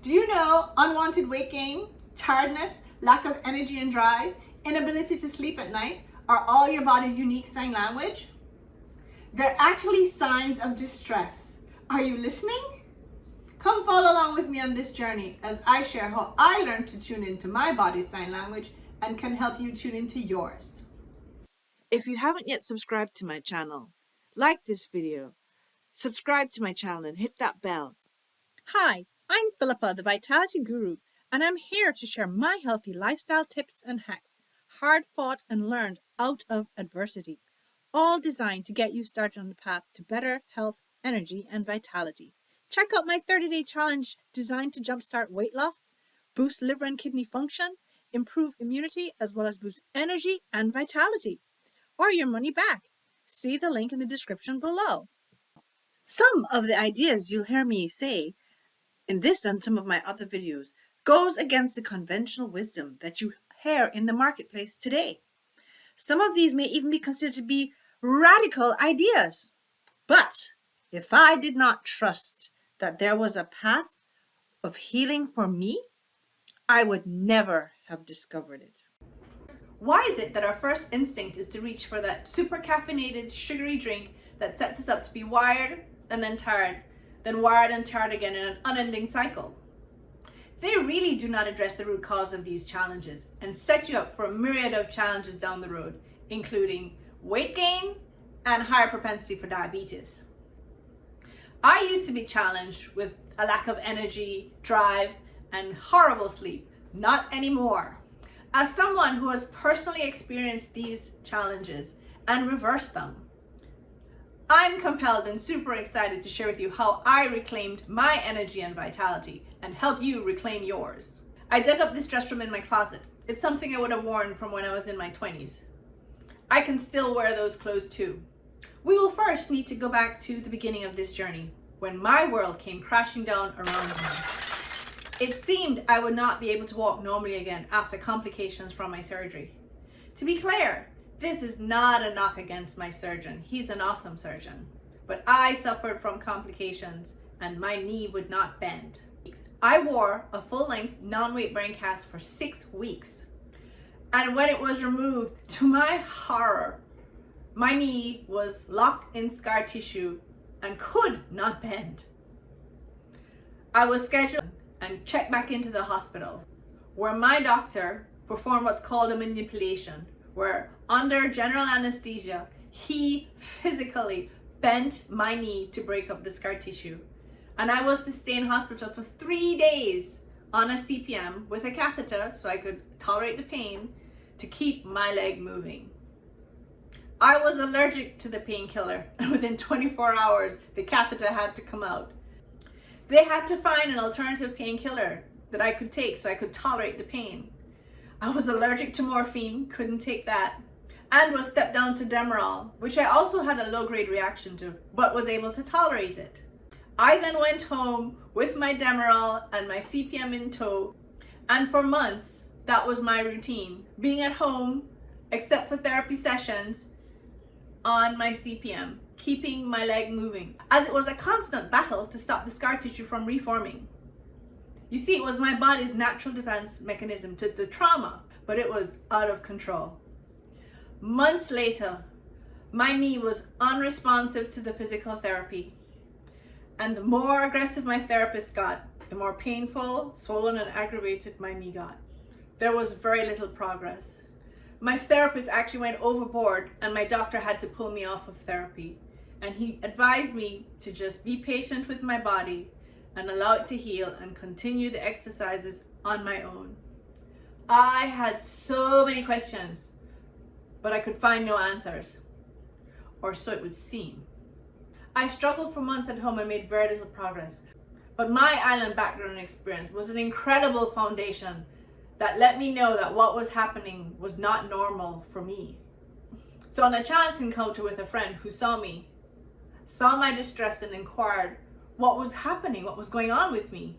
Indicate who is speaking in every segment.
Speaker 1: Do you know unwanted weight gain, tiredness, lack of energy and drive, inability to sleep at night are all your body's unique sign language? They're actually signs of distress. Are you listening? Come follow along with me on this journey as I share how I learned to tune into my body's sign language and can help you tune into yours.
Speaker 2: If you haven't yet subscribed to my channel, like this video, subscribe to my channel and hit that bell.
Speaker 3: Hi, I'm Philippa, the Vitality Guru, and I'm here to share my healthy lifestyle tips and hacks, hard fought and learned out of adversity, all designed to get you started on the path to better health, energy, and vitality. Check out my 30-day challenge designed to jumpstart weight loss, boost liver and kidney function, improve immunity, as well as boost energy and vitality, or your money back. See the link in the description below. Some of the ideas you'll hear me say in this and some of my other videos goes against the conventional wisdom that you hear in the marketplace today. Some of these may even be considered to be radical ideas. But if I did not trust that there was a path of healing for me, I would never have discovered it.
Speaker 1: Why is it that our first instinct is to reach for that super caffeinated, sugary drink that sets us up to be wired and then tired, then wired and tired again in an unending cycle? They really do not address the root cause of these challenges and set you up for a myriad of challenges down the road, including weight gain and higher propensity for diabetes. I used to be challenged with a lack of energy, drive, and horrible sleep. Not anymore. As someone who has personally experienced these challenges and reversed them, I'm compelled and super excited to share with you how I reclaimed my energy and vitality and help you reclaim yours. I dug up this dress from in my closet. It's something I would have worn from when I was in my 20s. I can still wear those clothes too. We will first need to go back to the beginning of this journey, when my world came crashing down around me. It seemed I would not be able to walk normally again after complications from my surgery. To be clear, this is not a knock against my surgeon. He's an awesome surgeon. But I suffered from complications and my knee would not bend. I wore a full-length non-weight bearing cast for 6 weeks. And when it was removed, to my horror, my knee was locked in scar tissue and could not bend. I was scheduled and checked back into the hospital, where my doctor performed what's called a manipulation, where under general anesthesia, he physically bent my knee to break up the scar tissue. And I was to stay in hospital for 3 days on a CPM with a catheter so I could tolerate the pain to keep my leg moving. I was allergic to the painkiller, and within 24 hours, the catheter had to come out. They had to find an alternative painkiller that I could take so I could tolerate the pain. I was allergic to morphine, couldn't take that, and was stepped down to Demerol, which I also had a low-grade reaction to, but was able to tolerate it. I then went home with my Demerol and my CPM in tow, and for months, that was my routine, being at home, except for therapy sessions, on my CPM, keeping my leg moving, as it was a constant battle to stop the scar tissue from reforming. You see, it was my body's natural defense mechanism to the trauma, but it was out of control. Months later, my knee was unresponsive to the physical therapy, and the more aggressive my therapist got, the more painful, swollen, and aggravated my knee got. There was very little progress. My therapist actually went overboard and my doctor had to pull me off of therapy. And he advised me to just be patient with my body and allow it to heal and continue the exercises on my own. I had so many questions, but I could find no answers, or so it would seem. I struggled for months at home and made very little progress. But my island background and experience was an incredible foundation that let me know that what was happening was not normal for me. So on a chance encounter with a friend who saw my distress and inquired what was happening, what was going on with me.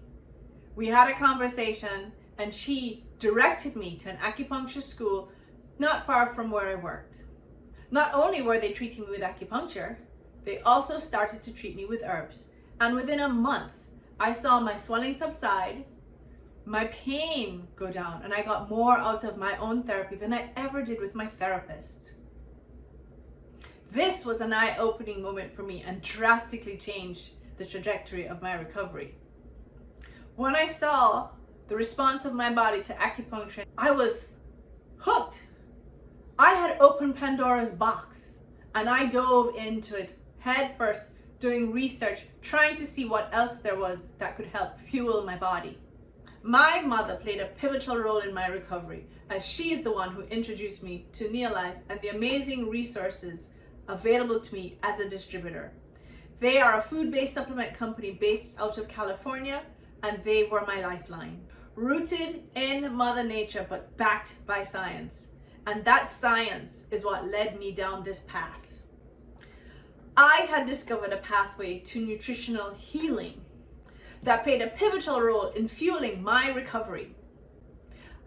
Speaker 1: We had a conversation and she directed me to an acupuncture school not far from where I worked. Not only were they treating me with acupuncture, they also started to treat me with herbs. And within a month, I saw my swelling subside, my pain go down, and I got more out of my own therapy than I ever did with my therapist. This was an eye-opening moment for me and drastically changed the trajectory of my recovery. When I saw the response of my body to acupuncture, I was hooked. I had opened Pandora's box and I dove into it head first, doing research, trying to see what else there was that could help fuel my body. My mother played a pivotal role in my recovery, as she is the one who introduced me to Neolife and the amazing resources available to me as a distributor. They are a food-based supplement company based out of California, and they were my lifeline. Rooted in Mother Nature, but backed by science. And that science is what led me down this path. I had discovered a pathway to nutritional healing that played a pivotal role in fueling my recovery.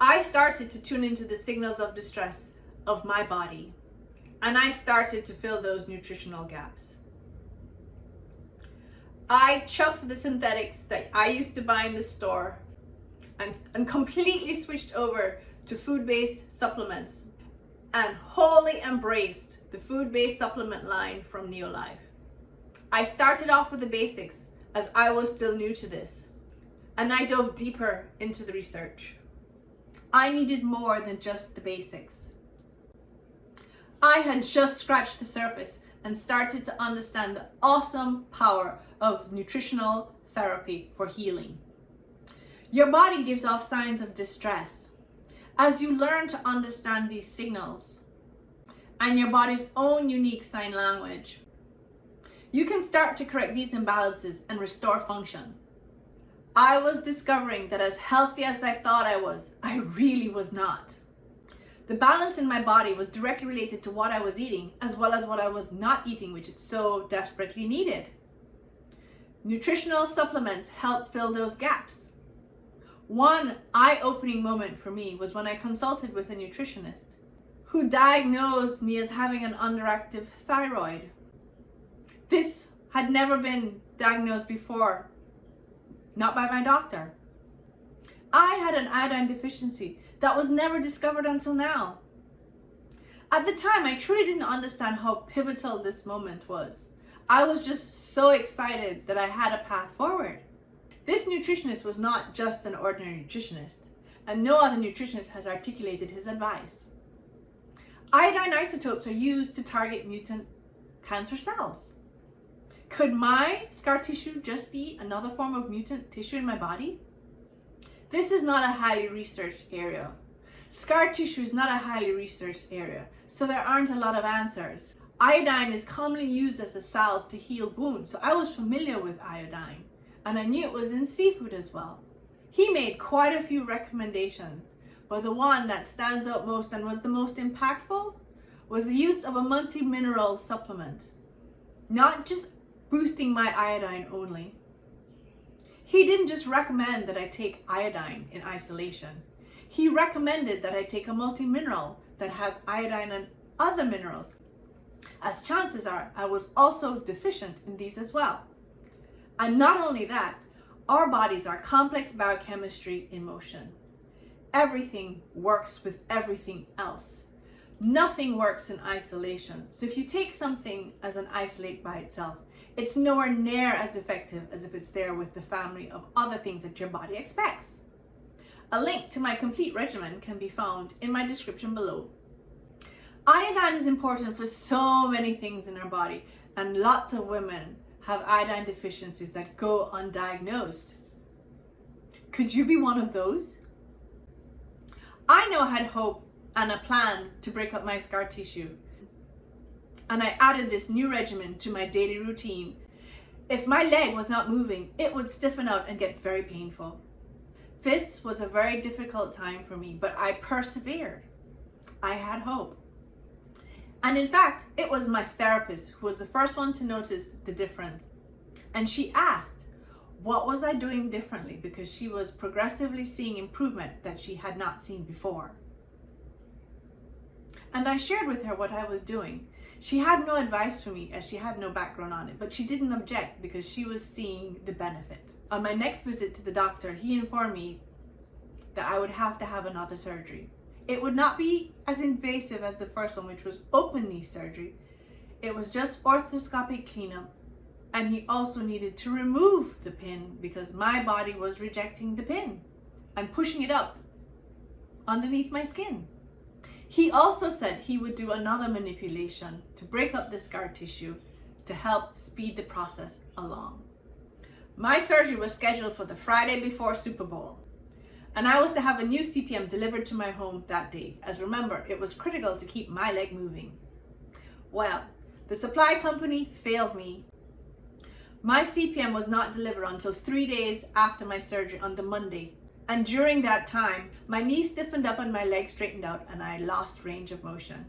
Speaker 1: I started to tune into the signals of distress of my body, and I started to fill those nutritional gaps. I chucked the synthetics that I used to buy in the store and completely switched over to food-based supplements and wholly embraced the food-based supplement line from Neolife. I started off with the basics as I was still new to this, and I dove deeper into the research. I needed more than just the basics. I had just scratched the surface and started to understand the awesome power of nutritional therapy for healing. Your body gives off signs of distress. As you learn to understand these signals and your body's own unique sign language, you can start to correct these imbalances and restore function. I was discovering that as healthy as I thought I was, I really was not. The balance in my body was directly related to what I was eating as well as what I was not eating, which it so desperately needed. Nutritional supplements help fill those gaps. One eye-opening moment for me was when I consulted with a nutritionist who diagnosed me as having an underactive thyroid. This had never been diagnosed before, not by my doctor. I had an iodine deficiency that was never discovered until now. At the time, I truly didn't understand how pivotal this moment was. I was just so excited that I had a path forward. This nutritionist was not just an ordinary nutritionist, and no other nutritionist has articulated his advice. Iodine isotopes are used to target mutant cancer cells. Could my scar tissue just be another form of mutant tissue in my body? This is not a highly researched area. Scar tissue is not a highly researched area, so there aren't a lot of answers. Iodine is commonly used as a salve to heal wounds, so I was familiar with iodine, and I knew it was in seafood as well. He made quite a few recommendations, but the one that stands out most and was the most impactful was the use of a multi-mineral supplement, not just boosting my iodine only. He didn't just recommend that I take iodine in isolation. He recommended that I take a multi-mineral that has iodine and other minerals, as chances are I was also deficient in these as well. And not only that, our bodies are complex biochemistry in motion. Everything works with everything else. Nothing works in isolation. So if you take something as an isolate by itself, it's nowhere near as effective as if it's there with the family of other things that your body expects. A link to my complete regimen can be found in my description below. Iodine is important for so many things in our body, and lots of women have iodine deficiencies that go undiagnosed. Could you be one of those? I know I had hope and a plan to break up my scar tissue, and I added this new regimen to my daily routine. If my leg was not moving, it would stiffen out and get very painful. This was a very difficult time for me, but I persevered. I had hope. And in fact, it was my therapist who was the first one to notice the difference. And she asked, what was I doing differently? Because she was progressively seeing improvement that she had not seen before. And I shared with her what I was doing. She had no advice for me as she had no background on it, but she didn't object because she was seeing the benefit. On my next visit to the doctor, he informed me that I would have to have another surgery. It would not be as invasive as the first one, which was open knee surgery. It was just arthroscopic cleanup, and he also needed to remove the pin because my body was rejecting the pin and pushing it up underneath my skin. He also said he would do another manipulation to break up the scar tissue to help speed the process along. My surgery was scheduled for the Friday before Super Bowl, and I was to have a new CPM delivered to my home that day, as remember, it was critical to keep my leg moving. Well, the supply company failed me. My CPM was not delivered until 3 days after my surgery on the Monday, and during that time, my knee stiffened up and my leg straightened out and I lost range of motion.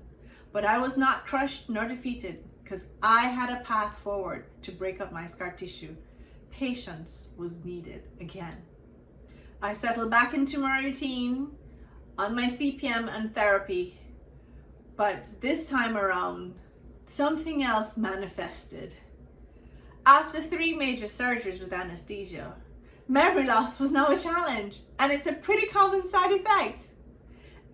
Speaker 1: But I was not crushed nor defeated because I had a path forward to break up my scar tissue. Patience was needed again. I settled back into my routine on my CPM and therapy, but this time around, something else manifested. After 3 major surgeries with anesthesia, memory loss was now a challenge, and it's a pretty common side effect.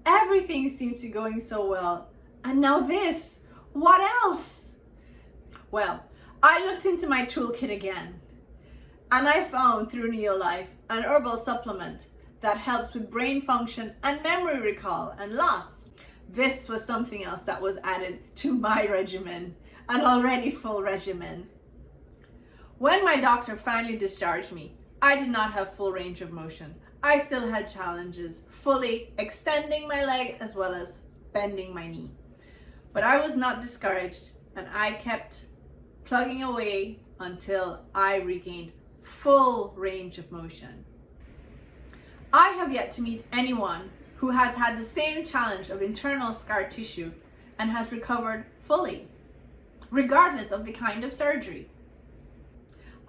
Speaker 1: Everything seemed to be going so well, and now this, what else? Well, I looked into my toolkit again, and I found through Neolife an herbal supplement that helps with brain function and memory recall and loss. This was something else that was added to my regimen, an already full regimen. When my doctor finally discharged me, I did not have full range of motion. I still had challenges fully extending my leg as well as bending my knee. But I was not discouraged, and I kept plugging away until I regained full range of motion. I have yet to meet anyone who has had the same challenge of internal scar tissue and has recovered fully, regardless of the kind of surgery.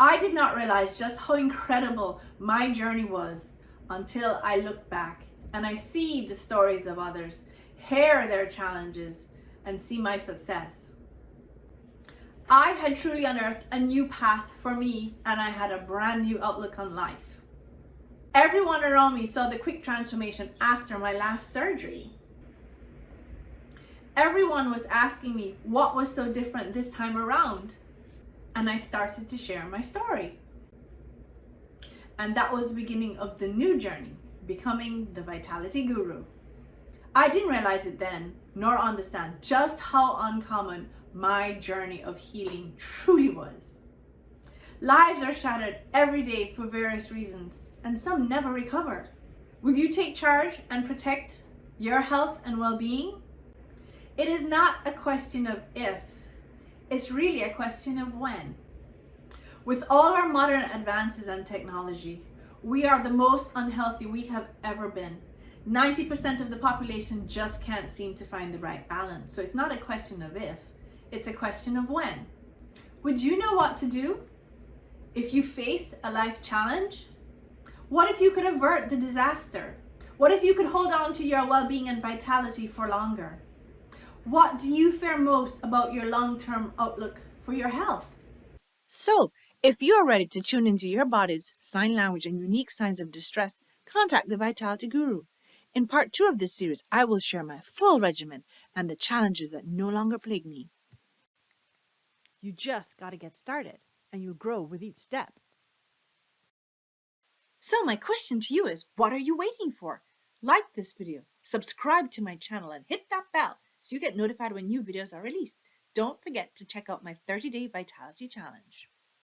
Speaker 1: I did not realize just how incredible my journey was until I look back and I see the stories of others, hear their challenges, and see my success. I had truly unearthed a new path for me, and I had a brand new outlook on life. Everyone around me saw the quick transformation after my last surgery. Everyone was asking me what was so different this time around. And I started to share my story. And that was the beginning of the new journey, becoming the Vitality Guru. I didn't realize it then, nor understand just how uncommon my journey of healing truly was. Lives are shattered every day for various reasons, and some never recover. Will you take charge and protect your health and well-being? It is not a question of if, it's really a question of when. With all our modern advances and technology, we are the most unhealthy we have ever been. 90% of the population just can't seem to find the right balance. So it's not a question of if, it's a question of when. Would you know what to do if you face a life challenge? What if you could avert the disaster? What if you could hold on to your well-being and vitality for longer? What do you fear most about your long-term outlook for your health?
Speaker 2: So, if you are ready to tune into your body's sign language and unique signs of distress, contact the Vitality Guru. In part 2 of this series, I will share my full regimen and the challenges that no longer plague me.
Speaker 3: You just got to get started, and you grow with each step.
Speaker 2: So my question to you is, what are you waiting for? Like this video, subscribe to my channel, and hit that bell so you get notified when new videos are released. Don't forget to check out my 30-day Vitality Challenge.